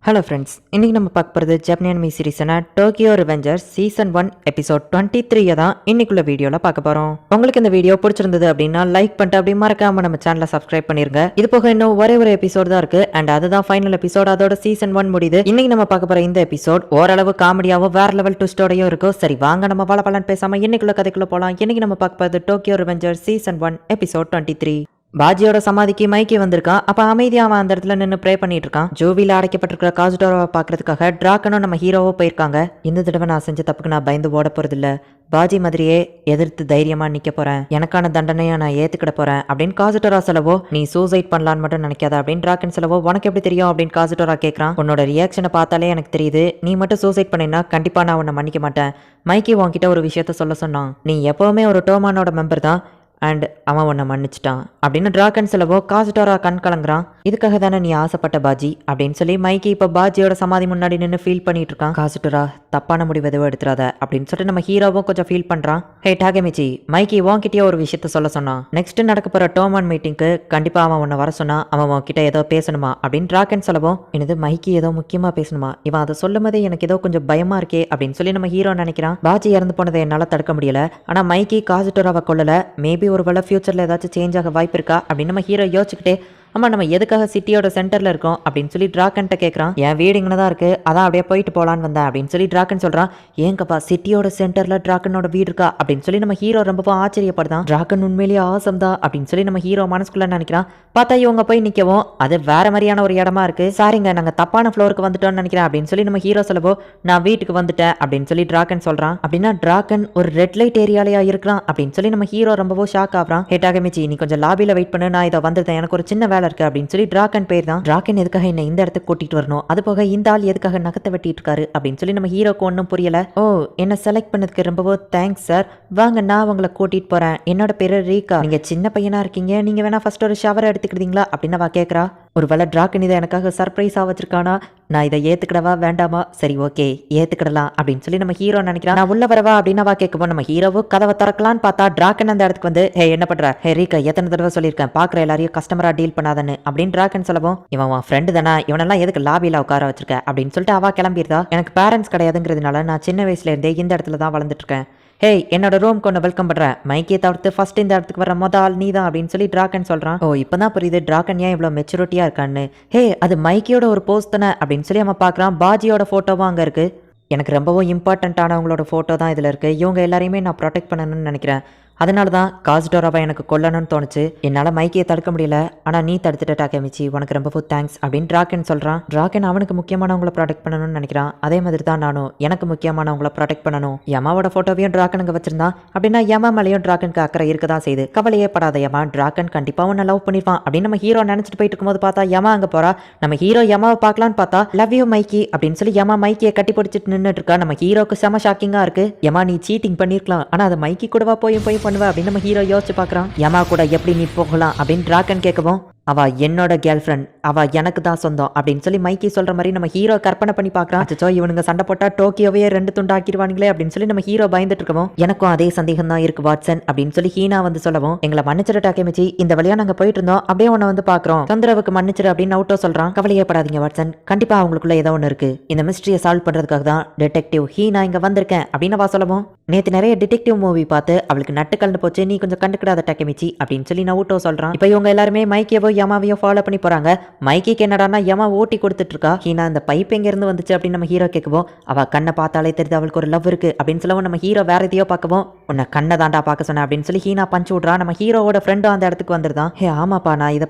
Hello friends, இன்றைக்கி நம்ம பார்க்க போகிறது ஜப்பனியன் மீ சீரிஸான டோக்கியோ ரிவெஞ்சர்ஸ் சீசன் 1 எபிசோட் 23 தான் இன்னைக்குள்ள வீடியோவில் பார்க்க போகிறோம். உங்களுக்கு இந்த வீடியோ பிடிச்சிருந்தது அப்படின்னா லைக் பண்ணிட்டு அப்படி மறக்காம நம்ம சேனலை சப்ஸ்கிரைப் பண்ணிருங்க. இது போக இன்னும் ஒரே ஒரு எபிசோட் தான் இருக்கு அண்ட் அதுதான் ஃபைனல் எபிசோட். அதோட சீசன் 1 முடியுது. இன்னைக்கு நம்ம பார்க்க போகிற இந்த எபிசோட் ஓரளவு காமெடியாவும் வேற லெவல் ட்விஸ்டோடையும் இருக்கும். சரி வாங்க நம்ம பலன்னு பேசாமல் இன்னைக்குள்ள கதைக்குள்ள போகலாம். இன்னைக்கு நம்ம பார்க்க போகிறது டோக்கியோ ரிவெஞ்சர்ஸ் சீசன் 1 எபிசோட் 23. பாஜியோட சமாதிக்கு மைக்கி வந்திருக்கான். அப்ப அமைதியா அவன் அந்த இடத்துல நின்று ப்ரே பண்ணிட்டு இருக்கான். ஜோவில அடைக்கப்பட்டிருக்கிற காசுடோரை பாக்குறதுக்காக டிராக்கனும் நம்ம ஹீரோவோ போயிருக்காங்க. இந்த தடவை நான் செஞ்ச தப்புக்கு நான் பயந்து ஓட போறது இல்ல, பாஜி மாதிரியே எதிர்த்து தைரியமா நிக்க போறேன், எனக்கான தண்டனையை நான் ஏத்துக்கிட போறேன் அப்படின்னு காசுடோரா சொல்லவோ, நீ சூசைட் பண்ணலான்னு மட்டும் நினைக்காத அப்படின்னு டிராக்கன் சொல்லவோ, உனக்கு எப்படி தெரியும் அப்படின்னு காசுடோரா கேட்கறான். உன்னோட ரியாக்ஷனை பார்த்தாலே எனக்கு தெரியுது, நீ மட்டும் சூசைட் பண்ணினா கண்டிப்பா நான் உன்னை மன்னிக்க மாட்டேன். மைக்கி உன்கிட்ட ஒரு விஷயத்த சொல்ல சொன்னான், நீ எப்பவுமே ஒரு டோமானோட மெம்பர் தான் அண்ட் அவன் உன்னை மன்னிச்சிட்டான் அப்படின்னு டிராக்கன் சொல்லவோ காசுடோரா கண் கலங்குறான். இதுக்காக தானே நீ ஆசைப்பட்ட பாஜி அப்படின்னு சொல்லி மைக்கி இப்போ பாஜியோட சமாதி முன்னாடி நின்று ஃபீல் பண்ணிட்டு இருக்கான். காசுடோரா தப்பான முடிவு எதுவும் எடுத்துறாத அப்படின்னு சொல்லிட்டு நம்ம ஹீரோவும் கொஞ்சம் ஃபீல் பண்றான். ஹே டாகமிச்சி, மைக்கி உன்கிட்டயே ஒரு விஷயத்த சொல்ல சொன்னான். நெக்ஸ்ட் நடக்க போற டோமான் மீட்டிங்க்கு கண்டிப்பா அவன் உன்னை வர சொன்னா, அவன் உன்கிட்ட ஏதோ பேசணுமா அப்படின்னு டிராக்கன் சொல்லவும், எனது மைக்கி ஏதோ முக்கியமா பேசணுமா, இவன் அதை சொல்லும் போதே எனக்கு ஏதோ கொஞ்சம் பயமா இருக்கே அப்படின்னு சொல்லி நம்ம ஹீரோ நினைக்கிறான். பாஜி இறந்து போனதை என்னால தடுக்க முடியல, ஆனா மைக்கி காசுடோராவை கொல்லல, மேபி ஒரு வேளை ஃபியூச்சர்ல ஏதாச்சும் சேஞ்ச் ஆக வாய்ப்பு இருக்கா அப்படின்னு நம்ம ஹீரோ யோசிச்சுக்கிட்டே, ஆமா நம்ம எதுக்காக சிட்டியோட சென்டர்ல இருக்கோம் அப்படின்னு சொல்லி டிராக்கன்ட்ட கேட்கறான். என் வீடு இங்கே தான் இருக்கு, அதான் அப்படியே போயிட்டு போலான்னு வந்தேன் அப்படின்னு சொல்லி டிராக்கன் சொல்றான். ஏங்கப்பா சிட்டியோட சென்டர்ல டிராக்கனோட வீடு இருக்கா அப்படின்னு சொல்லி நம்ம ஹீரோ ரொம்பவும் ஆச்சரியப்படுதான். டிராக்கன் உண்மையிலேயே ஆசம் தான் அப்படின்னு சொல்லி நம்ம ஹீரோ மனசுக்குள்ள நினைக்கிறான். பார்த்தா இவங்க போய் நிற்கவும் அது வேற மாதிரியான ஒரு இடமா இருக்கு. சாரிங்க, நாங்க தப்பான ஃப்ளோருக்கு வந்துட்டோம்னு நினைக்கிறேன் அப்படின்னு சொல்லி நம்ம ஹீரோ சொல்லவோ, நான் வீட்டுக்கு வந்துட்டேன் அப்படின்னு சொல்லி டிராக்கன் சொல்றான். அப்படின்னா டிராக்கன் ஒரு ரெட் லைட் ஏரியாலயா இருக்கிறான் அப்படின்னு சொல்லி நம்ம ஹீரோ ரொம்பவும் ஷாக் ஆகுறான். ஹேட்டாகமிச்சி, நீ கொஞ்சம் லாபியில வெயிட் பண்ணு, நான் இதை வந்துட்டேன், எனக்கு ஒரு சின்ன வேலை இருக்கு அப்படின்னு சொல்லி டிராக்கன் பேர் தான். டிராக்கன் எதுக்காக என்ன இந்த இடத்துக்கு கூட்டிட்டு வரணும், அது போக இந்த ஆள் எதுக்காக நகத்தை வெட்டிட்டு இருக்காரு அப்படின்னு சொல்லி நம்ம ஹீரோக்கு ஒன்றும் புரியல. ஓ, என்ன செலக்ட் பண்ணதுக்கு ரொம்பவும் தேங்க்ஸ் சார், வாங்க நான் உங்களை கூட்டிட்டு போறேன், என்னோட பேரு ரீகா, நீங்க சின்ன பையனா இருக்கீங்க, நீங்க வேணா ஃபர்ஸ்ட் ஒரு ஷவர் எடுத்துக்கிட்டீங்களா அப்படின்னு அவ கேட்கறா. ஒருவேளை டிராக்கன் இதை எனக்காக சர்ப்ரைஸா வச்சிருக்கானா, நான் இதை ஏத்துக்கிடவா வேண்டாமா, சரி ஓகே ஏத்துக்கிடலாம் அப்படின்னு சொல்லி நம்ம ஹீரோ நினைக்கிறான். நான் உள்ள வரவா அப்படின்னு அவ கேட்கவும் நம்ம ஹீரோவும் கதவை திறக்கலான்னு பார்த்தா டிராக்கன் அந்த இடத்துக்கு வந்து, ஹே என்ன பண்ற, ஹே ரீகா எத்தனை தடவை சொல்லியிருக்கேன் பாக்குற எல்லாரையும் கஸ்டமரா டீல் பண்ணாதன்னு அப்படின்னு டிராக்கன் சொல்லவும், இவன் ஃப்ரெண்டு தானே, இவனெல்லாம் எதுக்கு லாபியில உட்கார வச்சிருக்க அப்படின்னு சொல்லிட்டு அவ கிளம்பிடுதா. எனக்கு பேரண்ட்ஸ் கிடையாதுங்கிறதுனால நான் சின்ன வயசுல இருந்தே இந்த இடத்துல தான் வளர்ந்துட்டு இருக்கேன். ஹே என்னோட ரூம் கொண்டு வெல்கம் பண்றேன், மைக்கியை தவிர்த்து ஃபர்ஸ்ட் இந்த இடத்துக்கு வர முதல் நீ தான் அப்படின்னு சொல்லி டிராக்கன் சொல்றான். ஓ இப்பதான் புரியுது டிராக்கன் ஏன் இவ்வளவு மெச்சூரிட்டியா இருக்கான்னு. ஹே அது மைக்கியோட ஒரு போஸ்ட் தானே அப்படின்னு சொல்லி அவன் பார்க்கறான். பாஜியோட போட்டோவும் அங்க இருக்கு. எனக்கு ரொம்பவும் இம்பார்ட்டண்ட்டானவங்களோட ஃபோட்டோ தான் இதில் இருக்குது. இவங்க எல்லாரையுமே நான் ப்ரொடெக்ட் பண்ணணும்னு நினைக்கிறேன். அதனால தான் காசுடோராவை எனக்கு கொல்லணும்னு தோணுச்சு. என்னால் மைக்கியை தடுக்க முடியல, ஆனால் நீ தடுத்துட்ட டாகமிச்சி, உனக்கு ரொம்பவும் தேங்க்ஸ் அப்படின்னு டிராக்கன் சொல்கிறான். டிராக்கன் அவனுக்கு முக்கியமானவங்களை ப்ரொடெக்ட் பண்ணணும்னு நினைக்கிறான். அதே மாதிரி தான் நானும் எனக்கு முக்கியமானவங்களை ப்ரொடெக்ட் பண்ணணும். யமாவோட ஃபோட்டோவையும் டிராக்கனுக்கு வச்சிருந்தான் அப்படின்னா யமா மேலேயும் டிராக்கனுக்கு அக்கறை இருக்க தான் செய்யுது. கவலையே படாத யமா, டிராக்கன் கண்டிப்பாக உன்னை லவ் பண்ணிருப்பான் அப்படின்னு நம்ம ஹீரோ நினச்சிட்டு போயிட்டு இருக்கும்போது பார்த்தா யமா அங்கே போறா. நம்ம ஹீரோ யமாவை பார்க்கலான்னு பார்த்தா லவ் யூ மைக்கி அப்படின்னு சொல்லி யமா மைக்கியை கட்டி பிடிச்சிட்டு நின்றுட்டு இருக்கா. நம்ம ஹீரோக்கு செம ஷாக்கிங்காக இருக்கு. யமா நீ சீட்டிங் பண்ணிருக்கலாம், ஆனால் அது மைக்கி கூடவா போய் பண்ணுவ அப்படின்னு நம்ம ஹீரோ யோசிச்சு பார்க்கறான். யமா கூட எப்படி நீ போகலாம் அப்படின்னு டிராக்கன் கேட்கவும், அவ என்னோட கேர்ள் ஃப்ரெண்ட், அவ எனக்கு தான் சொந்தம் அப்படின்னு சொல்லி மைக்கி சொல்ற மாதிரி நம்ம ஹீரோ கற்பனை பண்ணி பார்க்கறான். அச்சோ இவனுங்க சண்டை போட்டா டோக்கியோவையே 2 துண்டாக்கிடுவானுங்களே அப்படின்னு சொல்லி நம்ம ஹீரோ பயந்துட்டு இருக்கவும், எனக்கும் அதே சந்தேகம் தான் இருக்கு வாட்சன் அப்படின்னு சொல்லி ஹீனா வந்து சொல்லவும், எங்களை மன்னிச்சிட டாகமிச்சி, இந்த வழியா நாங்க போயிட்டு இருந்தோம், அப்படியே உன்னை வந்து பாக்குறோம், தொந்தரவுக்கு மன்னிச்சிடு அப்படின்னு அவுட்டோ சொல்றான். கவலையே படாதீங்க வாட்சன், கண்டிப்பா அவங்களுக்குள்ள ஏதோ ஒன்று இருக்கு, இந்த மிஸ்ட்ரியை சால்வ் பண்றதுக்காக தான் டிடெக்டிவ் ஹீனா இங்க வந்திருக்கேன் அப்படின்னு அவ சொல்லவும், நேத்து நிறைய டிடெக்டிவ் மூவி பார்த்து அவளுக்கு நட்டு கலந்து போச்சு, நீ கொஞ்சம் கண்டுக்கிடாத டாகமிச்சி அப்படின்னு சொல்லி நவுட்டோ சொல்றான். இப்போ இவங்க எல்லாருமே மைக்கியவோ யமாவையோ ஃபாலோ பண்ணி போறாங்க. மைக்கிக்கு என்னடானா யமா ஓட்டி கொடுத்துட்டு இருக்கா. ஹீனா இந்த பைப் எங்க இருந்து வந்துச்சு அப்படின்னு நம்ம ஹீரோ கேட்கவும், அவ கண்ணை பார்த்தாலே தெரியுது அவளுக்கு ஒரு லவ் இருக்கு அப்படின்னு சொல்லவும் நம்ம ஹீரோ வேற எதையோ பார்க்கவும், உன்னை கண்ணை தாண்டா பார்க்க சொன்ன அப்படின்னு சொல்லி ஹீனா பஞ்சு விட்றா. நம்ம ஹீரோவோட ஃப்ரெண்டும் அந்த இடத்துக்கு வந்துருதான். ஹே ஆமாப்பா, நான் இதை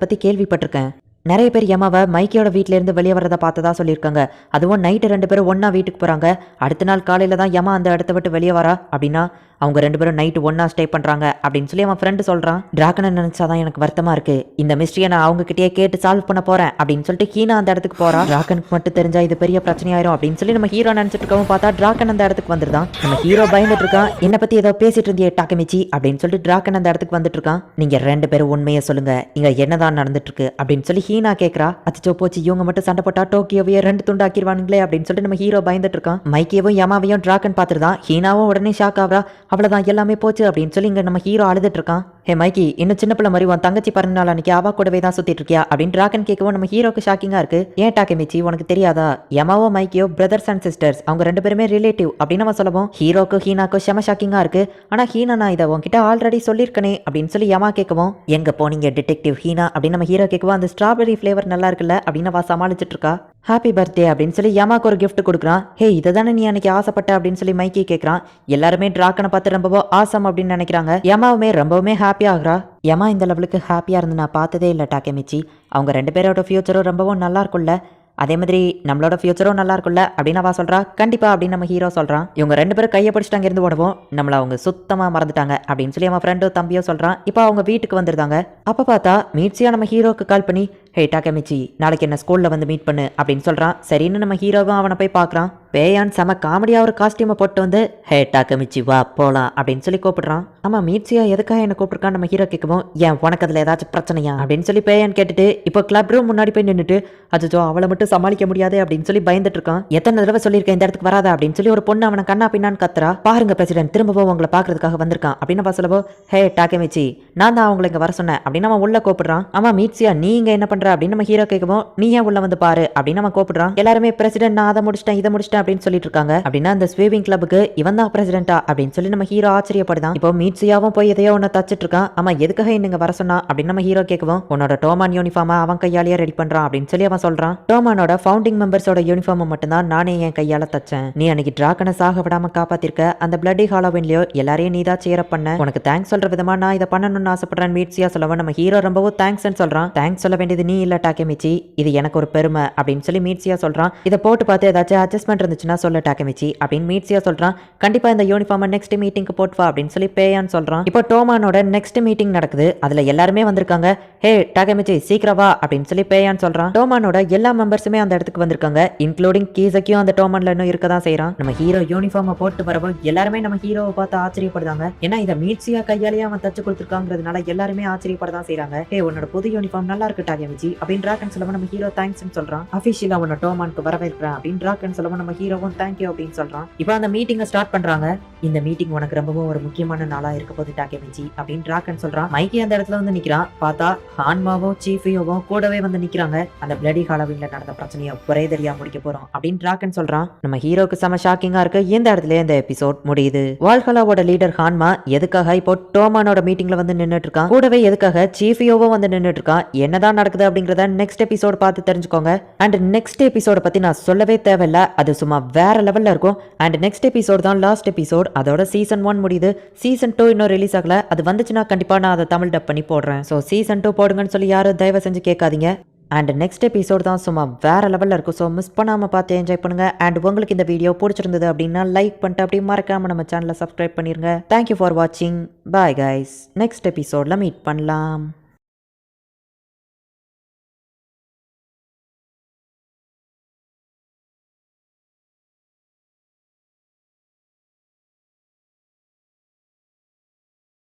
பத்தி கேள்விப்பட்டிருக்கேன், நிறைய பேர் யமாவை மைக்கியோட வீட்டில இருந்து வெளியே வரதை பார்த்ததா சொல்லியிருக்காங்க. அதுவும் நைட்டு 2 பேரும் ஒன்னா வீட்டுக்கு போறாங்க. அடுத்த நாள் காலையில தான் யமா அந்த இடத்த விட்டு வெளியே வரா. அப்படின்னா அவங்க 2 பேரும் நைட்டு ஒன்னா ஸ்டே பண்றாங்க அப்படின்னு சொல்லி அவன் ஃப்ரெண்டு சொல்றான். டிராக்கனை நினைச்சாதான் எனக்கு வருத்தமா இருக்கு, இந்த மிஸ்ட்ரியை நான் அவங்க கிட்டே கேட்டு சால்வ் பண்ண போறேன் அப்படின்னு சொல்லிட்டு ஹீனா அந்த இடத்துக்கு போறா. டிராக்கனுக்கு மட்டும் தெரிஞ்சா இது பெரிய பிரச்சனையாயிரும் அப்படின்னு சொல்லி நம்ம ஹீரோ நினைச்சிட்டு இருக்கவும் பார்த்தா டிராக்கன் அந்த இடத்துக்கு வந்துருதான். நம்ம ஹீரோ பயந்துட்டு இருக்கான். என்ன பத்தி ஏதோ பேசிட்டு இருந்தியே டாகமிச்சி அப்படின்னு சொல்லிட்டு டிராக்கன் அந்த இடத்துக்கு வந்துட்டு இருக்கான். நீங்க 2 பேரும் உண்மையை சொல்லுங்க, இங்க என்னதான் நடந்துட்டு இருக்கு அப்படின்னு சொல்லி ஹீனா கேட்கறா. அச்சோ போச்சு, இவங்க மட்டும் சண்டை போட்டா டோக்கியோவையே 2 துண்டாக்கிடுவானுங்களே அப்படின்னு சொல்லிட்டு நம்ம ஹீரோ பயந்துட்டு இருக்கான். மைக்கியவும் யமாவையும் டிராக்கன் பார்த்துருதான். ஹீனாவும் உடனே ஷாக் ஆகுறா. அவ்வளவுதான் எல்லாமே போச்சு அப்படின்னு சொல்லி இங்க நம்ம ஹீரோ அழுதுட்டு இருக்கான். ஹே மைக்கி, இன்னும் சின்ன பிள்ளை மாதிரி உன் தங்கச்சி பிறந்த நாள் அன்னைக்கு அவ கூடவே தான் சுத்திட்டு இருக்கியா அப்படின்னு டிராகன் கேட்கவும் நம்ம ஹீரோக்கு ஷாக்கிங்கா இருக்கு. ஏன் டாக்கமிச்சி உனக்கு தெரியாதா, யமாவோ மைக்கியோ பிரதர்ஸ் அண்ட் சிஸ்டர்ஸ், அவங்க 2 பேருமே ரிலேட்டிவ் அப்படின்னு நம்ம சொல்லவும் ஹீரோக்கு ஹீனாக்கு செம ஷாக்கிங்கா இருக்கு. ஆனா ஹீனா நான் இதை உன்கிட்ட ஆல்ரெடி சொல்லியிருக்கனே அப்படின்னு சொல்லி யமா கேட்கவும் எங்க போனீங்க டிடெக்டிவ் ஹீனா அப்படின்னு நம்ம ஹீரோ கேட்கவும் அந்த ஸ்ட்ராபெரி ஃபிளேவர் நல்லா இருக்குல்ல அப்படின்னு அவ சமாளிச்சிட்டு இருக்கா. ஹாப்பி பர்த்டே அப்படின்னு சொல்லி யமாக்கு ஒரு கிஃப்ட் கொடுக்குறான். ஹே இதை தானே நீ அன்னைக்கு ஆசைப்பட்ட அப்படின்னு சொல்லி மைக்கி கேட்கறான். எல்லாருமே டிராகனை பார்த்து ரொம்பவோ ஆசம் அப்படின்னு நினைக்கிறாங்க. யமாவுமே ரொம்பவுமே ஹாப்பி ஆகுறா. யமா இந்த லெவலுக்கு ஹாப்பியா இருந்து நான் பார்த்ததே இல்லை டாக்கமிச்சி. அவங்க 2 பேரோட ஃபியூச்சரும் ரொம்பவும் நல்லா இருக்கும்ல, அதே மாதிரி நம்மளோட ஃபியூச்சரும் நல்லா இருக்கும்ல அப்படின்னு அவ சொல்றா. கண்டிப்பா அப்படின்னு நம்ம ஹீரோ சொல்றான். இவங்க 2 பேரும் கையை பிடிச்சிட்டு அங்கிருந்து ஓடவும் நம்மள அவங்க சுத்தமா மறந்துட்டாங்க அப்படின்னு சொல்லி அவன் ஃப்ரெண்டோ தம்பியோ சொல்றான். இப்போ அவங்க வீட்டுக்கு வந்துருந்தாங்க. அப்ப பார்த்தா மீட்சியா நம்ம ஹீரோக்கு கால் பண்ணி ஹே டாக்கமிச்சி நாளைக்கு என்ன ஸ்கூல்ல வந்து மீட் பண்ணு அப்படின்னு சொல்றான். சரின்னு நம்ம ஹீரோவும் அவனை போய் பார்க்கறான். பேயான் செம காமெடியா ஒரு காஸ்டியூமை போட்டு வந்து ஹே டாக்கமிச்சி வா போலாம் அப்படின்னு சொல்லி கூப்பிடுறான். ஆமா மீட்சியா எதுக்காக என்ன கூப்பிட்டுருக்கான் நம்ம ஹீரோ கேட்கவும் ஏன் உனக்கு அதுல ஏதாச்சும் பிரச்சனையா அப்படின்னு சொல்லி பேயான் கேட்டுட்டு இப்போ கிளப் ரூம் முன்னாடி போய் நின்றுட்டு அச்சோ அவளை மட்டும் சமாளிக்க முடியாது அப்படின்னு சொல்லி பயந்துட்டு இருக்கான். எத்தனை தடவை சொல்லியிருக்கேன் இந்த இடத்துக்கு வராதா அப்படின்னு சொல்லி ஒரு பொண்ணு அவனை கண்ணா பின்னான்னு கத்துறா. பாருங்க பிரசிடென்ட் திரும்பவும் உங்களை பாக்குறதுக்காக வந்திருக்கான் அப்படின்னு சொல்லவோ ஹே டாக்கமிச்சி நான் தான் அவங்களை இங்க வர சொன்னேன் அப்படின்னு அவன் உள்ள கூப்பிடுறான். ஆமா மீட்சியா நீ இங்க என்ன பண்ற அப்படின்னு நம்ம ஹீரோ கேட்கவும் நீ ஏன் உள்ள வந்து பாரு அப்படின்னு அவன் கூப்பிடுறான். எல்லாருமே பிரசிடென்ட் நான் அதை முடிச்சிட்டேன் இதை முடிச்சிட்டேன் அப்படின்னு சொல்லிட்டு இருக்காங்க. அப்படின்னா அந்த ஸ்வீவிங் கிளப்புக்கு இவன் தான் பிரசிடென்டா அப்படின்னு சொல்லி நம்ம ஹீரோ ஆச்சரியப்படுதான். இப்போ மீட்சியாவும் போய் எதையோ ஒன்னு தச்சிட்டு இருக்கான். ஆமா எதுக்காக இங்க வர சொன்னா அப்படின்னு நம்ம ஹீரோ கேட்கவும் உன்னோட டோமான் யூனிஃபார்மா அவன் கையாலேயே ரெடி பண்றான் அப்படின்னு சொல்லி அவன் சொல்றான். டோமானோட ஃபவுண்டிங் மெம்பர்ஸோட யூனிஃபார்ம் மட்டும்தான் நானே என் கையால தச்சேன். நீ அன்னைக்கு டிராகனை சாக விடாம காப்பாத்திருக்க அந்த பிளட்டி ஹாலோவின்லயோ எல்லாரையும் நீ தான் சேர பண்ண. உனக்கு தேங்க்ஸ் சொல்ற விதமா நான் இதை பண்ணணும்னு ஆசைப்படுறேன் மீட்சியா சொல்லவும் நம்ம ஹீரோ ரொம்பவும் தேங்க்ஸ் சொல்றான். தேங்க்ஸ் சொல்ல வேண்டியது நீ இல்ல டாக்கமிச்சி, இது எனக்கு ஒரு பெருமை அப்படின்னு சொல்லி மீட்சியா சொல்றான். இதை போட்டு பார்த்து ஏதாச்சும் அட்ஜஸ்ட்மெண்ட் இருந்துச்சுன்னா சொல்ல டாக்கமிச்சி அப்படின்னு மீட்சியா சொல்றான். கண்டிப்பா இந்த யூனிஃபார்ம் நெக்ஸ்ட் மீட்டிங்க்கு போட்டு வா அப்படின்னு சொல்லி பேயான்னு சொல்றான். இப்போ டோமானோட நெக்ஸ்ட் மீட்டிங் நடக்குது. அதுல எல்லாருமே வந்திருக்காங்க. ஹே டாக்கமிச்சி சீக்கிரம் வா அப்படின்னு சொல்லி பேயான்னு சொல்றான். டோமானோட எல்லா மெம்பர்ஸுமே அந்த இடத்துக்கு வந்திருக்காங்க. இன்க்ளூடிங் கீசக்கியும் அந்த டோமான்ல இன்னும் இருக்க தான் செய்யறான். நம்ம ஹீரோ யூனிஃபார்ம் போட்டு வரவும் எல்லாருமே நம்ம ஹீரோவை பார்த்து ஆச்சரியப்படுறாங்க. ஏன்னா இதை மீட்சியா கையாலேயே அவன் தச்சு கொடுத்துருக்காங்கிறதுனால எல்லாருமே ஆச்சரியப்படதான் செய்யறாங்க. ஹே உன்னோட புது யூனிஃபார்ம் நல்லா இருக்கு டாக்கமிச்சி அப்படின்னு டிராகன் சொல்லவும் நம்ம ஹீரோ தேங்க்ஸ் சொல்றான். அபிஷியலா உன்ன டோமானுக்கு வரவேற்கிறேன் அப்படின்னு டிராகன் சொல்லவும் நம்ம ஹீரோவும் தேங்க்யூ அப்படின்னு சொல்றான். இப்போ அந்த மீட்டிங்கை ஸ்டார்ட் பண்றாங்க. இந்த மீட்டிங் உனக்கு ரொம்பவும் ஒரு முக்கியமான நாளா இருக்க போது டாக்கமிச்சி அப்படின்னு டிராகன் சொல்றான். மைக்கி அந்த இடத்துல வந்து நிக்கிறான். பார்த்தா ஹான்மாவும் சீஃபியோவும் கூடவே வந்து நிக்கிறாங்க. அந்த பிளடி ஹாலோவின்ல நடந்த பிரச்சனையை ஒரே தெரியா முடிக்க போறோம் அப்படின்னு டிராகன் சொல்றான். நம்ம ஹீரோக்கு செம ஷாக்கிங்கா இருக்கு. இந்த இடத்துல இந்த எபிசோட் முடியுது. வால்ஹலாவோட லீடர் ஹான்மா எதுக்காக இப்போ டோமானோட மீட்டிங்ல வந்து நின்னுட்டு இருக்கான், கூடவே எதுக்காக சீஃபியோவும் வந்து நின்னுட்டு இருக்கான், என்னதான் நடக்குது அப்படிங்கறத நெக்ஸ்ட் எபிசோட் பார்த்து தெரிஞ்சுக்கோங்க. அண்ட் நெக்ஸ்ட் எபிசோட பத்தி நான் சொல்லவே தேவையில்ல, அது சும்மா வேற லெவல்ல இருக்கும். அண்ட் நெக்ஸ்ட் எபிசோட் தான் லாஸ்ட் எபிசோட். அதோட சீசன் 1 முடியுது. சீசன் 2 இன்னும் ரிலீஸ் ஆகல. அது வந்துச்சுன்னா கண்டிப்பா நான் அதை தமிழ் டப் பண்ணி போடுறேன். ஸோ சீசன் 2 போடுங்கன்னு சொல்லி யாரும் தயவு செஞ்சு கேட்காதீங்க. அண்ட் நெக்ஸ்ட் எபிசோட் தான் சும்மா வேற லெவலில் இருக்கும். ஸோ மிஸ் பண்ணாமல் பார்த்து என்ஜாய் பண்ணுங்க. அண்ட் உங்களுக்கு இந்த வீடியோ பிடிச்சிருந்தது அப்படின்னா லைக் பண்ணிட்டு அப்படியே மறக்காம நம்ம சேனலை சப்ஸ்கிரைப் பண்ணிருங்க. தேங்க்யூ ஃபார் வாட்சிங். Bye guys. நெக்ஸ்ட் எபிசோட்ல மீட் பண்ணலாம்.